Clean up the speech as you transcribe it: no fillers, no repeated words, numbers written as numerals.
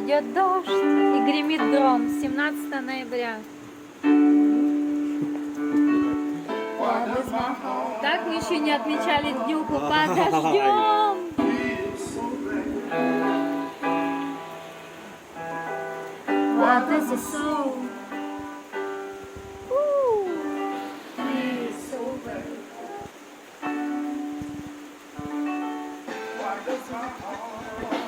Идет дождь и гремит гром. 17 ноября. Так мы еще не отмечали днюху под дождем. What does the soul is over? Why does my heart